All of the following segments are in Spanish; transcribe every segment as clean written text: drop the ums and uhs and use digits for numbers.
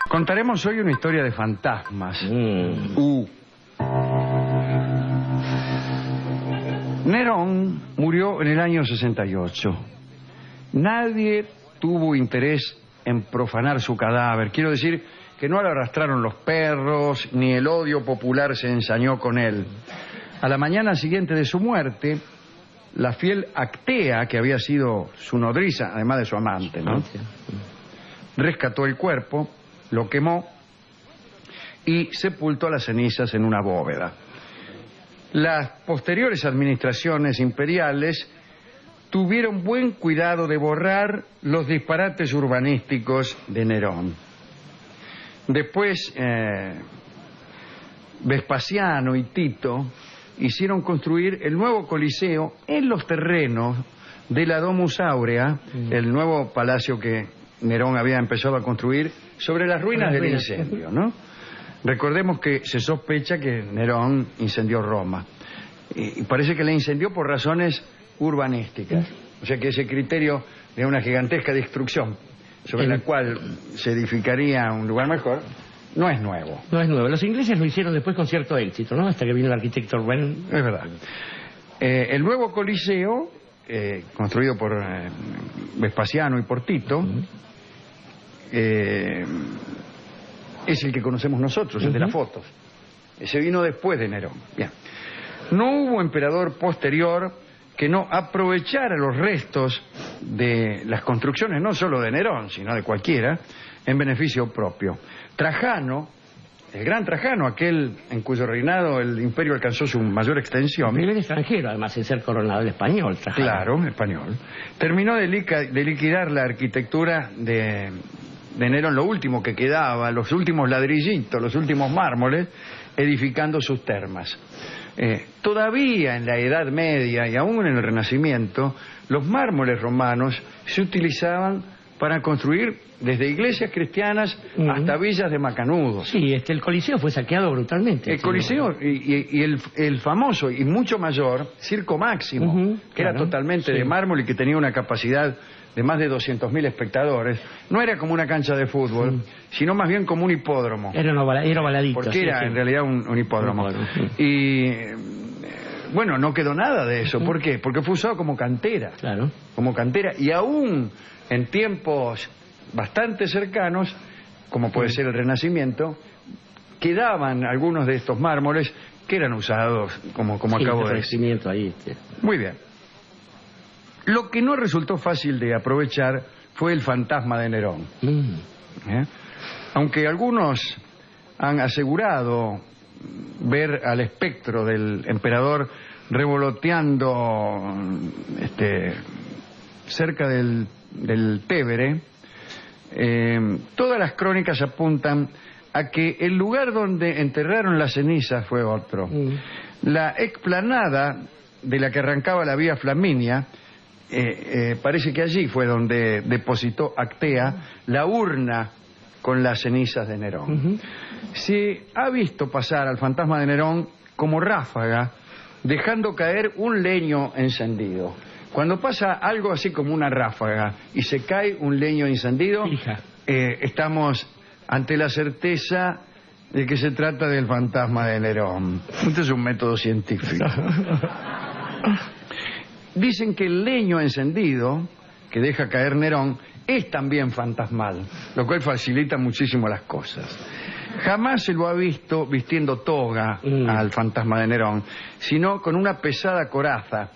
Contaremos hoy una historia de fantasmas. Nerón murió en el año 68. Nadie tuvo interés en profanar su cadáver. Quiero decir que no lo arrastraron los perros, ni el odio popular se ensañó con él. A la mañana siguiente de su muerte, la fiel Actea, que había sido su nodriza, además de su amante, ¿no?, rescató el cuerpo, lo quemó y sepultó las cenizas en una bóveda. Las posteriores administraciones imperiales tuvieron buen cuidado de borrar los disparates urbanísticos de Nerón. Después, Vespasiano y Tito hicieron construir el nuevo Coliseo en los terrenos de la Domus Aurea, el nuevo palacio que Nerón había empezado a construir sobre las ruinas del incendio, ¿no? Recordemos que se sospecha que Nerón incendió Roma. Y parece que la incendió por razones urbanísticas. O sea que ese criterio de una gigantesca destrucción sobre la cual se edificaría un lugar mejor no es nuevo. No es nuevo. Los ingleses lo hicieron después con cierto éxito, ¿no? Hasta que vino el arquitecto Wren. Es verdad. El nuevo Coliseo, construido por Vespasiano y por Tito, es el que conocemos nosotros, el de las fotos. Ese vino después de Nerón. Bien. No hubo emperador posterior que no aprovechara los restos de las construcciones, no solo de Nerón, sino de cualquiera, en beneficio propio. Trajano, el gran Trajano, aquel en cuyo reinado el imperio alcanzó su mayor extensión. Primer extranjero, además, en ser coronado, el español, Trajano. Claro, español. Terminó de liquidar la arquitectura de Nerón, lo último que quedaba, los últimos ladrillitos, los últimos mármoles, edificando sus termas. Todavía en la Edad Media y aún en el Renacimiento, los mármoles romanos se utilizaban para construir desde iglesias cristianas hasta villas de macanudos. Sí, el Coliseo fue saqueado brutalmente. El Coliseo y el famoso y mucho mayor Circo Máximo, que era totalmente de mármol y que tenía una capacidad de más de 200.000 espectadores, no era como una cancha de fútbol, sino más bien como un hipódromo. Era ovaladito. Porque era en realidad un hipódromo. Y bueno, no quedó nada de eso. ¿Por qué? Porque fue usado como cantera. Claro. Como cantera. Y aún en tiempos bastante cercanos, como puede ser el Renacimiento, quedaban algunos de estos mármoles que eran usados como acabo de decir. Ahí, Muy bien. Lo que no resultó fácil de aprovechar fue el fantasma de Nerón. Aunque algunos han asegurado ver al espectro del emperador revoloteando cerca del Tevere, todas las crónicas apuntan a que el lugar donde enterraron las cenizas fue otro. La explanada de la que arrancaba la vía Flaminia, parece que allí fue donde depositó Actea la urna con las cenizas de Nerón. Se ha visto pasar al fantasma de Nerón como ráfaga, dejando caer un leño encendido. Cuando pasa algo así como una ráfaga y se cae un leño encendido, estamos ante la certeza de que se trata del fantasma de Nerón. Este es un método científico. Dicen que el leño encendido que deja caer Nerón es también fantasmal, lo cual facilita muchísimo las cosas. Jamás se lo ha visto vistiendo toga al fantasma de Nerón, sino con una pesada coraza.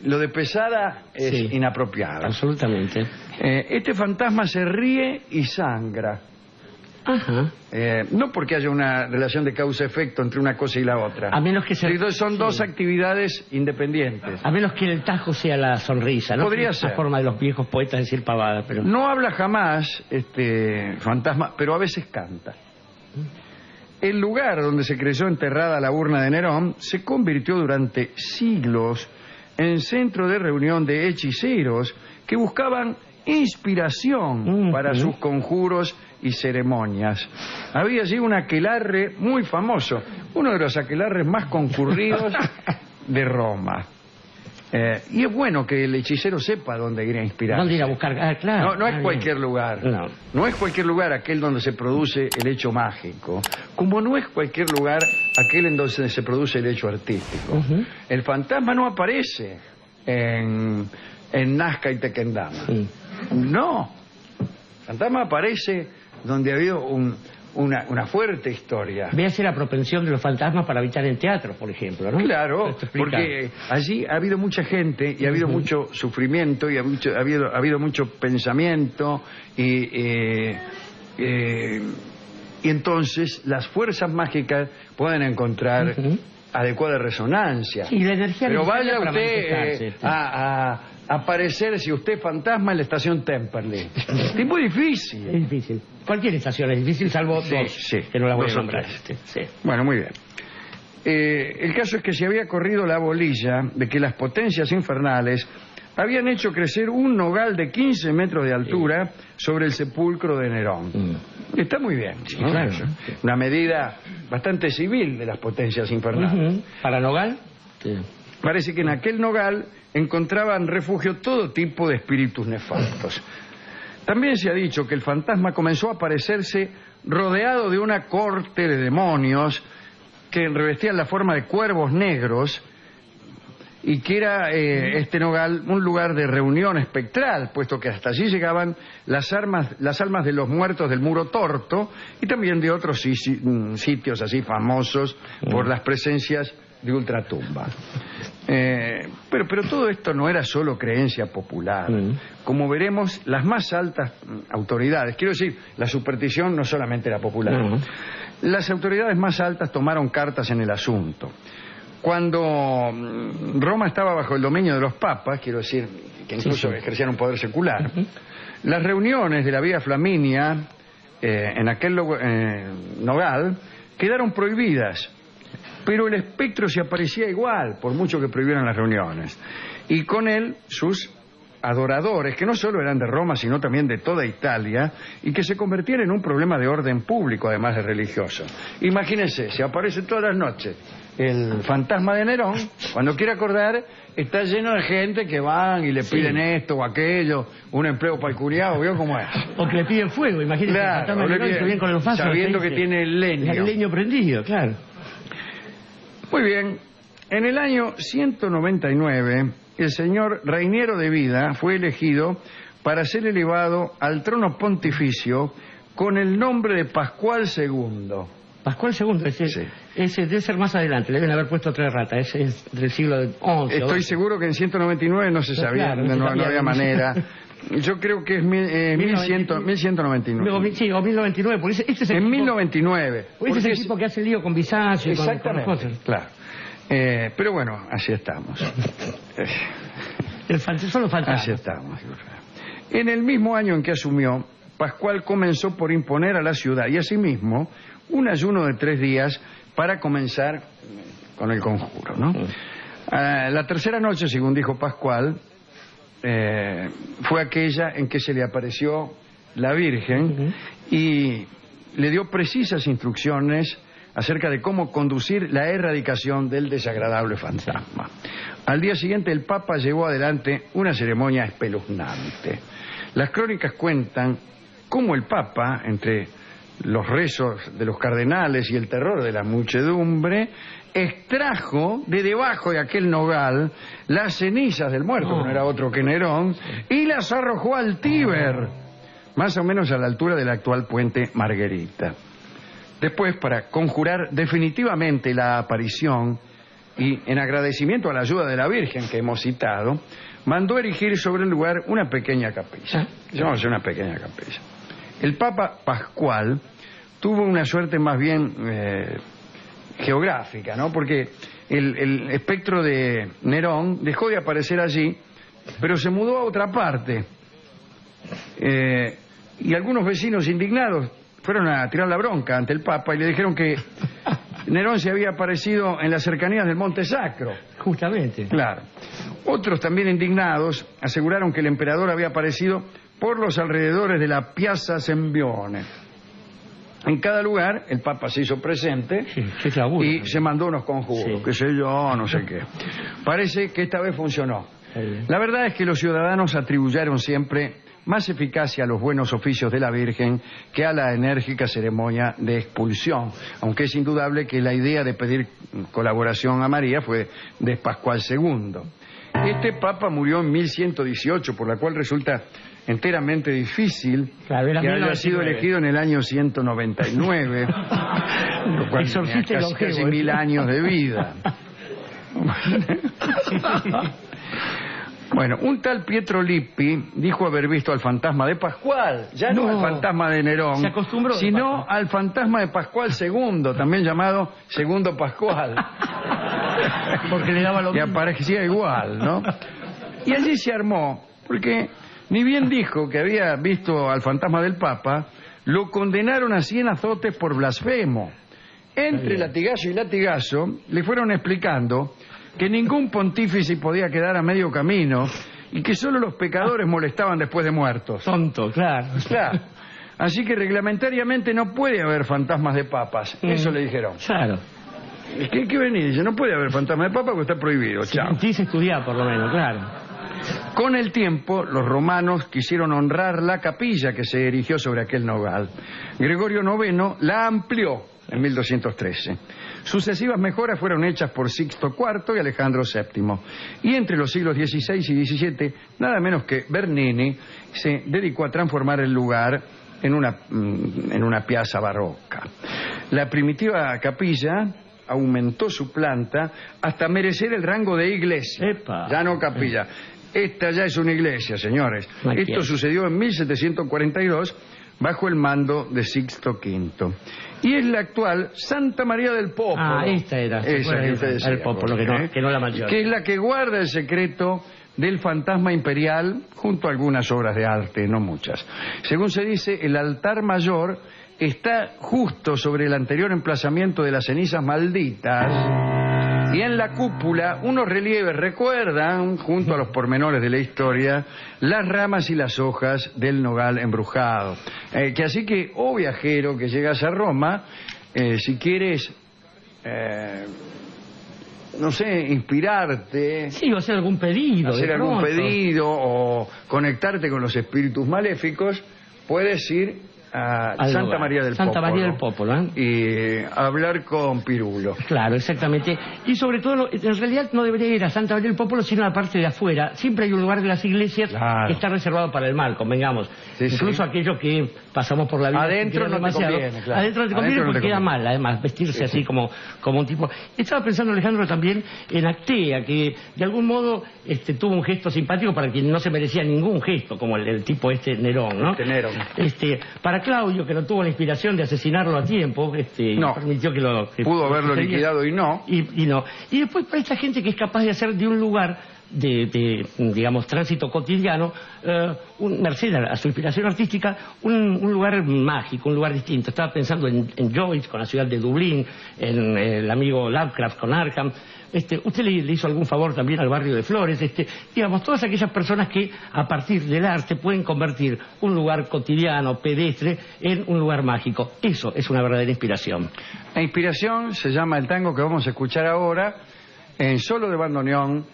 Lo de pesada es inapropiado. Absolutamente. Este fantasma se ríe y sangra. No porque haya una relación de causa-efecto entre una cosa y la otra. A menos que son dos actividades independientes. A menos que el tajo sea la sonrisa, ¿no? Podría ser. La forma de los viejos poetas decir pavada, pero... No habla jamás este fantasma, pero a veces canta. El lugar donde se creyó enterrada la urna de Nerón se convirtió durante siglos en centro de reunión de hechiceros que buscaban inspiración para sus conjuros y ceremonias. Había allí un aquelarre muy famoso, uno de los aquelarres más concurridos de Roma. Y es bueno que el hechicero sepa dónde ir a inspirarse. ¿Dónde ir a buscar? Ah, claro. No es cualquier lugar. No es cualquier lugar aquel donde se produce el hecho mágico, como no es cualquier lugar aquel en donde se produce el hecho artístico. El fantasma no aparece en Nazca y Tequendama. No. El fantasma aparece donde ha habido una fuerte historia. Véase la propensión de los fantasmas para habitar en teatros, por ejemplo, ¿no? Claro, porque allí ha habido mucha gente y ha habido mucho sufrimiento y ha habido mucho pensamiento y entonces las fuerzas mágicas pueden encontrar adecuada resonancia. Sí, la energía. Pero vaya usted a aparecer, si usted es fantasma, en la estación Temperley. Es muy difícil. Es difícil. Cualquier estación es difícil, salvo dos, que no las voy a nombrar. Sí. Bueno, muy bien. El caso es que se había corrido la bolilla de que las potencias infernales habían hecho crecer un nogal de 15 metros de altura sobre el sepulcro de Nerón. Está muy bien, ¿no? Claro. Una medida bastante civil de las potencias infernales. ¿Para nogal? Sí. Parece que en aquel nogal encontraban refugio todo tipo de espíritus nefastos. También se ha dicho que el fantasma comenzó a aparecerse rodeado de una corte de demonios que revestían la forma de cuervos negros y que era este nogal un lugar de reunión espectral, puesto que hasta allí llegaban las almas de los muertos del Muro Torto y también de otros sitios así famosos por las presencias de ultratumba. Pero todo esto no era solo creencia popular. Como veremos, las más altas autoridades, quiero decir, la superstición no solamente era popular, las autoridades más altas tomaron cartas en el asunto. Cuando Roma estaba bajo el dominio de los papas, quiero decir, que incluso ejercían un poder secular, las reuniones de la Vía Flaminia en aquel nogal quedaron prohibidas. Pero el espectro se aparecía igual, por mucho que prohibieran las reuniones. Y con él sus adoradores, que no solo eran de Roma, sino también de toda Italia, y que se convertían en un problema de orden público, además de religioso. Imagínense, se aparece todas las noches el fantasma de Nerón, cuando quiere acordar, está lleno de gente que van y le piden esto o aquello, un empleo para el curiado, ¿vio cómo es? O que le piden fuego, imagínense, claro, el fantasma de Nerón, bien con los fasos, sabiendo que tiene el leño. El leño prendido, claro. Muy bien, en el año 199, el señor Reiniero de Vida fue elegido para ser elevado al trono pontificio con el nombre de Pascual II. Pascual II, ese debe ser más adelante, le deben haber pusto 3 ratas, ese es del siglo XI. Estoy seguro que en 199 no se sabía, claro, no había manera. Yo creo que es 1199. Sí, o 1099, porque este es el en 1099. Ese es el tipo que hace lío con Bizancio y con las cosas. Claro. Pero bueno, así estamos. Son los fantasmas. Así estamos. En el mismo año en que asumió, Pascual comenzó por imponer a la ciudad y asimismo un ayuno de 3 días para comenzar con el conjuro, ¿no? La tercera noche, según dijo Pascual, fue aquella en que se le apareció la Virgen y le dio precisas instrucciones acerca de cómo conducir la erradicación del desagradable fantasma. Al día siguiente el Papa llevó adelante una ceremonia espeluznante. Las crónicas cuentan cómo el Papa, entre los rezos de los cardenales y el terror de la muchedumbre, extrajo de debajo de aquel nogal las cenizas del muerto, que no era otro que Nerón, y las arrojó al Tíber, más o menos a la altura del actual puente Margherita. Después, para conjurar definitivamente la aparición y en agradecimiento a la ayuda de la Virgen que hemos citado, mandó erigir sobre el lugar una pequeña capilla. Llamamos una pequeña capilla. El Papa Pascual tuvo una suerte más bien geográfica, ¿no? Porque el espectro de Nerón dejó de aparecer allí, pero se mudó a otra parte. Y algunos vecinos indignados fueron a tirar la bronca ante el Papa y le dijeron que Nerón se había aparecido en las cercanías del Monte Sacro. Justamente. Claro. Otros también indignados aseguraron que el emperador había aparecido por los alrededores de la Piazza Sembione. En cada lugar el Papa se hizo presente y se mandó unos conjuros, qué sé yo, no sé qué. Parece que esta vez funcionó. La verdad es que los ciudadanos atribuyeron siempre más eficacia a los buenos oficios de la Virgen que a la enérgica ceremonia de expulsión, aunque es indudable que la idea de pedir colaboración a María fue de Pascual II. Este Papa murió en 1118, por la cual resulta enteramente difícil que haya sido elegido en el año 199, lo cual tenía casi 1000 años de vida. Bueno, un tal Pietro Lippi dijo haber visto al fantasma de Pascual, ya no al fantasma de Nerón, sino al fantasma de Pascual II, también llamado Segundo Pascual. Porque le daba lo mismo. Y aparecía igual, ¿no? Y allí se armó, porque ni bien dijo que había visto al fantasma del Papa, lo condenaron a 100 azotes por blasfemo. Entre latigazo y latigazo le fueron explicando que ningún pontífice podía quedar a medio camino y que solo los pecadores molestaban después de muertos. Tonto, claro. Así que reglamentariamente no puede haber fantasmas de papas. Eso le dijeron. Claro. ¿Qué venir? Dice, no puede haber fantasmas de papas porque está prohibido. Chao. Quise estudiar por lo menos, claro. Con el tiempo, los romanos quisieron honrar la capilla que se erigió sobre aquel nogal. Gregorio IX la amplió en 1213. Sucesivas mejoras fueron hechas por Sixto IV y Alejandro VII. Y entre los siglos XVI y XVII, nada menos que Bernini se dedicó a transformar el lugar en una piazza barroca. La primitiva capilla aumentó su planta hasta merecer el rango de iglesia. Ya no capilla. Esta ya es una iglesia, señores. Esto sucedió en 1742 bajo el mando de Sixto V. Y es la actual Santa María del Popolo. Esta era. Esa que usted decía. El Popolo, que no la mayor. Que es la que guarda el secreto del fantasma imperial junto a algunas obras de arte, no muchas. Según se dice, el altar mayor está justo sobre el anterior emplazamiento de las cenizas malditas y en la cúpula unos relieves recuerdan, junto a los pormenores de la historia, las ramas y las hojas del nogal embrujado. Que así que, viajero que llegas a Roma, si quieres, no sé, inspirarte... Sí, o hacer algún pedido. Hacer algún pedido o conectarte con los espíritus maléficos, puedes ir a Santa María del Popolo. Santa María del Popolo, y hablar con Pirulo. Claro, exactamente. Y sobre todo, en realidad no debería ir a Santa María del Popolo, sino a la parte de afuera. Siempre hay un lugar de las iglesias que está reservado para el mal, convengamos. Incluso aquello que pasamos por la vida. Adentro no te conviene, claro. Adentro no te conviene porque queda mal, además, vestirse así como un tipo. Estaba pensando, Alejandro, también en Actea, que de algún modo tuvo un gesto simpático para quien no se merecía ningún gesto, como el tipo Nerón, ¿no? Nerón. Para Claudio, que no tuvo la inspiración de asesinarlo a tiempo, no, permitió que pudo haberlo liquidado y no. Y no. Y después para esta gente que es capaz de hacer de un lugar de digamos, tránsito cotidiano, merced a su inspiración artística, un lugar mágico, un lugar distinto. Estaba pensando en Joyce con la ciudad de Dublín, en el amigo Lovecraft con Arkham. Usted le hizo algún favor también al barrio de Flores, digamos, todas aquellas personas que a partir del arte pueden convertir un lugar cotidiano, pedestre, en un lugar mágico. Eso es una verdadera inspiración. La inspiración se llama el tango que vamos a escuchar ahora, en solo de bandoneón,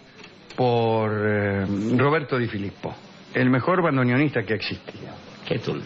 por Roberto Di Filippo, el mejor bandoneonista que existía. Qué tul.